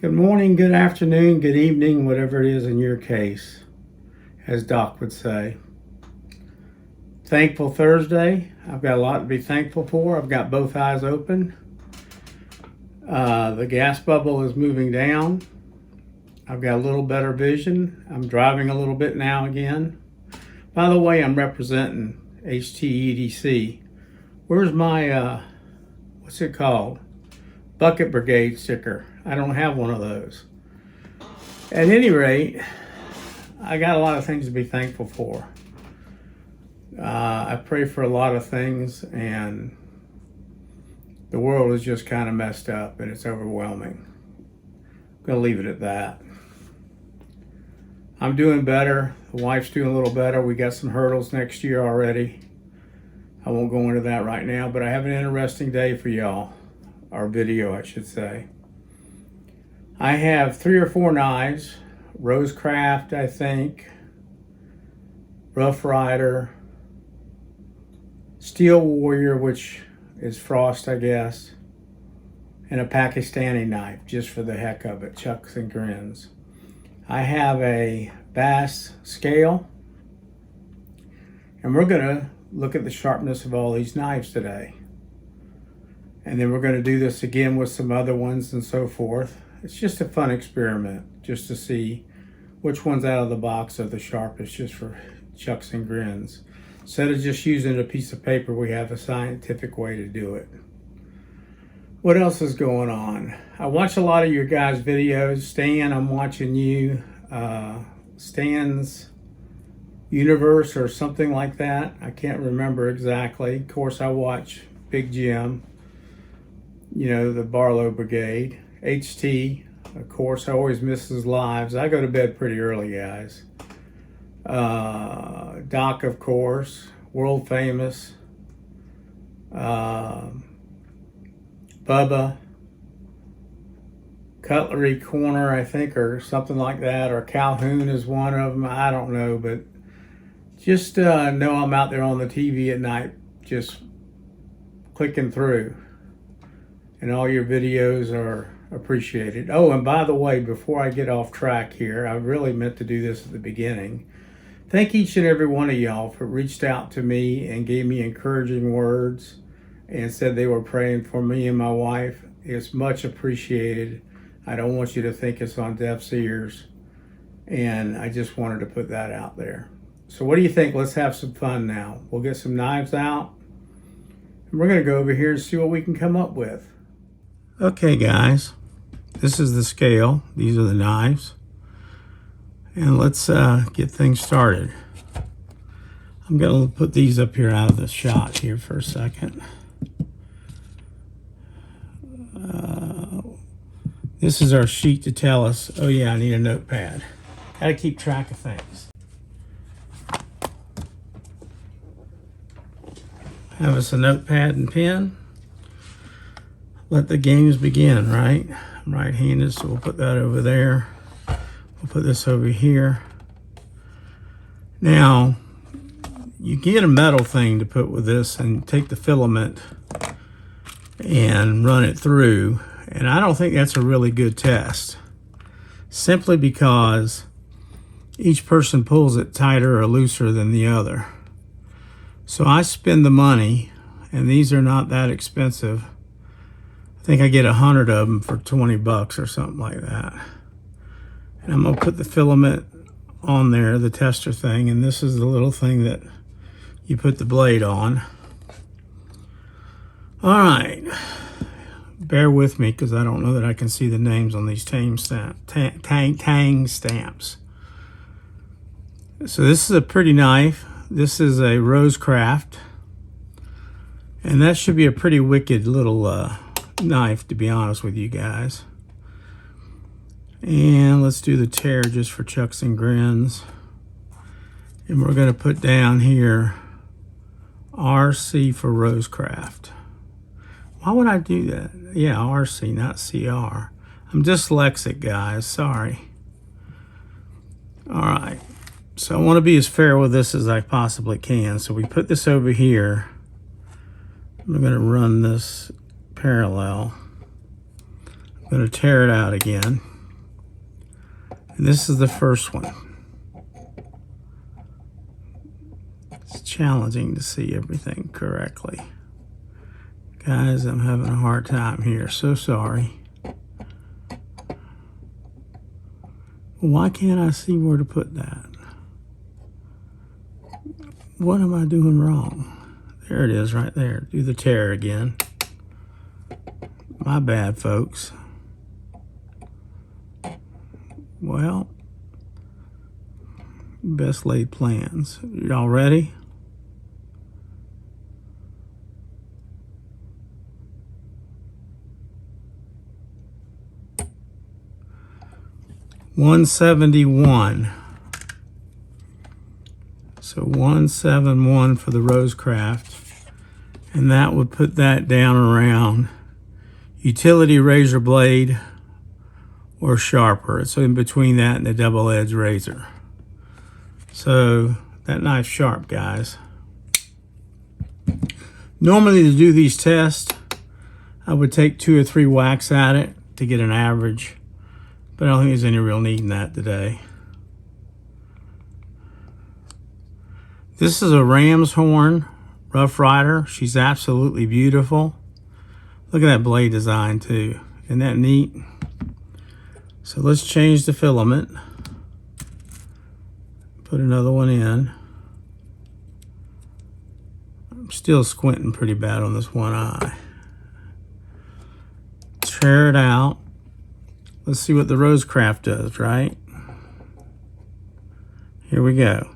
Good morning, good afternoon, good evening, whatever it is in your case, as Doc would say. Thankful Thursday. I've got a lot to be thankful for. I've got both eyes open. The gas bubble is moving down. I've got a little better vision. I'm driving a little bit now again. By the way, I'm representing HTEDC. Where's my, what's it called? Bucket Brigade sticker. I don't have one of those. At any rate, I got a lot of things to be thankful for. I pray for a lot of things, and the world is just kind of messed up and it's overwhelming. I'm gonna leave it at that. I'm doing better. The wife's doing a little better. We got some hurdles next year already. I won't go into that right now, but I have an interesting day for y'all. Our video, I should say. I have 3 or 4 knives. Rosecraft, I think. Rough Rider. Steel Warrior, which is Frost, I guess. And a Pakistani knife, just for the heck of it. Chucks and grins. I have a bess scale. And we're gonna look at the sharpness of all these knives today. And then we're going to do this again with some other ones and so forth. It's just a fun experiment, just to see which one's out of the box are the sharpest, just for chucks and grins. Instead of just using a piece of paper, we have a scientific way to do it. What else is going on? I watch a lot of your guys' videos. Stan, I'm watching you. Stan's Universe or something like that. I can't remember exactly. Of course, I watch Big Jim. You know, the Barlow Brigade. HT, of course, I always miss his lives. I go to bed pretty early, guys. Doc, of course, world famous. Bubba. Cutlery Corner, I think, or something like that. Or Calhoun is one of them. I don't know, but just know I'm out there on the TV at night, just clicking through. And all your videos are appreciated. Oh, and by the way, before I get off track here, I really meant to do this at the beginning. Thank each and every one of y'all for reached out to me and gave me encouraging words and said they were praying for me and my wife. It's much appreciated. I don't want you to think it's on deaf's ears. And I just wanted to put that out there. So what do you think? Let's have some fun now. We'll get some knives out. And we're going to go over here and see what we can come up with. Okay, guys, this is the scale. These are the knives. And let's get things started. I'm going to put these up here out of the shot here for a second. This is our sheet to tell us, oh yeah, I need a notepad. Got to keep track of things. Have us a notepad and pen. Let the games begin, right? I'm right-handed, so we'll put that over there. We'll put this over here. Now, you get a metal thing to put with this and take the filament and run it through. And I don't think that's a really good test. Simply because each person pulls it tighter or looser than the other. So I spend the money, and these are not that expensive. I think I get 100 of them for 20 bucks or something like that. And I'm gonna put the filament on there, the tester thing, and this is the little thing that you put the blade on. All right, bear with me because I don't know that I can see the names on these tang stamps. So this is a pretty knife. This is a Rosecraft, and that should be a pretty wicked little knife, to be honest with you guys. And let's do the tear just for chucks and grins. And we're going to put down here RC for Rosecraft. Why would I do that? Yeah, RC, not CR. I'm dyslexic, guys. Sorry. All right. So I want to be as fair with this as I possibly can. So we put this over here. I'm going to run this parallel. I'm going to tear it out again. And this is the first one. It's challenging to see everything correctly. Guys, I'm having a hard time here. So sorry. Why can't I see where to put that? What am I doing wrong? There it is right there. Do the tear again. My bad, folks. Well, best laid plans. Y'all ready? $171. So 171 for the Rosecraft, and that would put that down around utility razor blade or sharper. It's in between that and the double-edged razor. So that knife's sharp, guys. Normally to do these tests, I would take 2 or 3 whacks at it to get an average, but I don't think there's any real need in that today. This is a ram's horn Rough Rider. She's absolutely beautiful. Look at that blade design too. Isn't that neat? So let's change the filament. Put another one in. I'm still squinting pretty bad on this one eye. Tear it out. Let's see what the Rosecraft does, right? Here we go.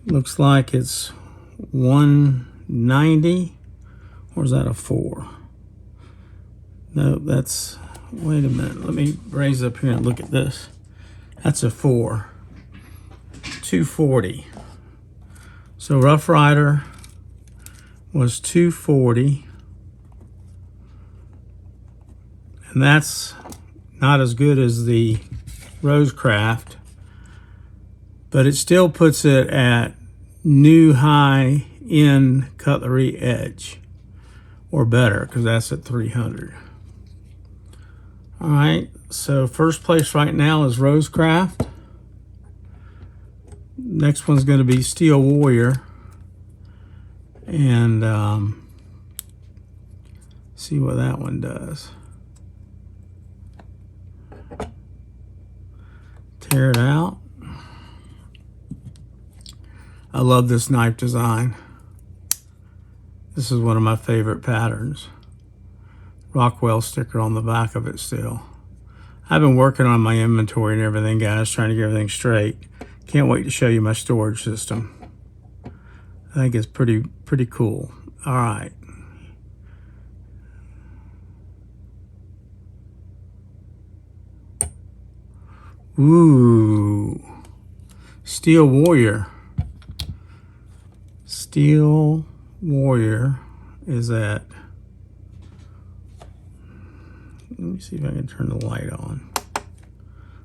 Looks like it's 190, or is that a 4? No, that's, wait a minute. Let me raise up here and look at this. That's a 4. 240. So Rough Rider was 240. And that's not as good as the Rosecraft, but it still puts it at new high-end cutlery edge, or better, because that's at 300. All right, so first place right now is Rosecraft. Next one's going to be Steel Warrior, and see what that one does. Tear it out. I love this knife design. This is one of my favorite patterns. Rockwell sticker on the back of it still. I've been working on my inventory and everything, guys, trying to get everything straight. Can't wait to show you my storage system. I think it's pretty cool. All right. Ooh. Steel Warrior. Steel Warrior is at, let me see if I can turn the light on.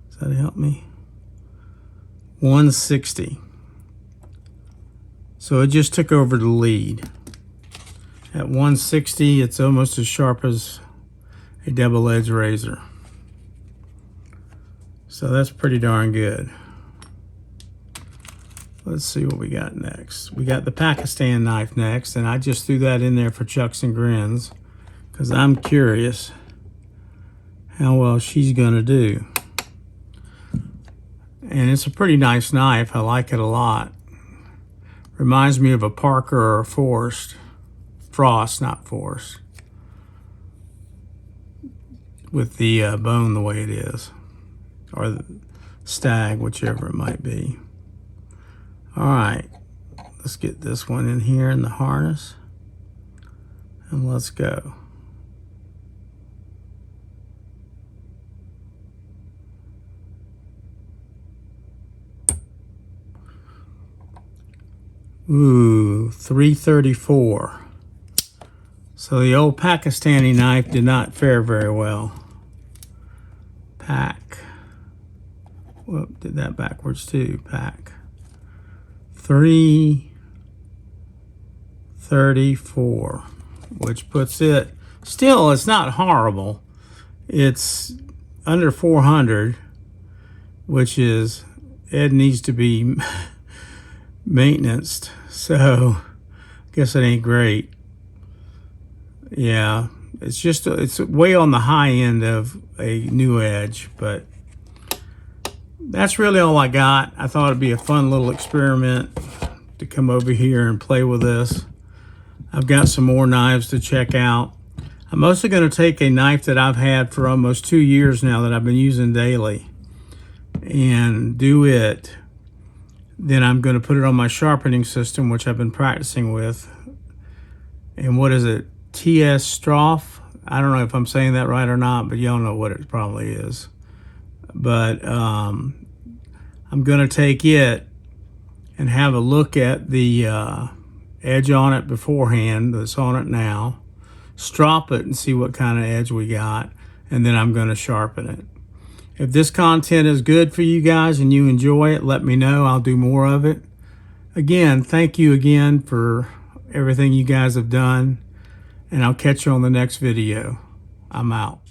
Does that help me? 160. So it just took over the lead. At 160, it's almost as sharp as a double-edged razor. So that's pretty darn good. Let's see what we got next. We got the Pakistan knife next, and I just threw that in there for chucks and grins because I'm curious how well she's gonna do. And it's a pretty nice knife. I like it a lot. Reminds me of a Parker or a Frost, not Force, with the bone the way it is, or the stag, whichever it might be. All right, let's get this one in here in the harness, and let's go. Ooh, 334. So the old Pakistani knife did not fare very well. Whoop, did that backwards too. 334. 34, which puts it, still it's not horrible. It's under 400, which is, it needs to be maintenanced, so I guess it ain't great. Yeah, it's just, it's way on the high end of a new edge, but that's really all I got. I thought it'd be a fun little experiment to come over here and play with this. I've got some more knives to check out. I'm mostly going to take a knife that I've had for almost 2 years now that I've been using daily and do it. Then I'm going to put it on my sharpening system, which I've been practicing with. And what is it? TS Stroff? I don't know if I'm saying that right or not, but y'all know what it probably is. But I'm going to take it and have a look at the edge on it beforehand that's on it now. Strop it and see what kind of edge we got, and then I'm going to sharpen it. If this content is good for you guys and you enjoy it, let me know. I'll do more of it. Again, thank you again for everything you guys have done, and I'll catch you on the next video. I'm out.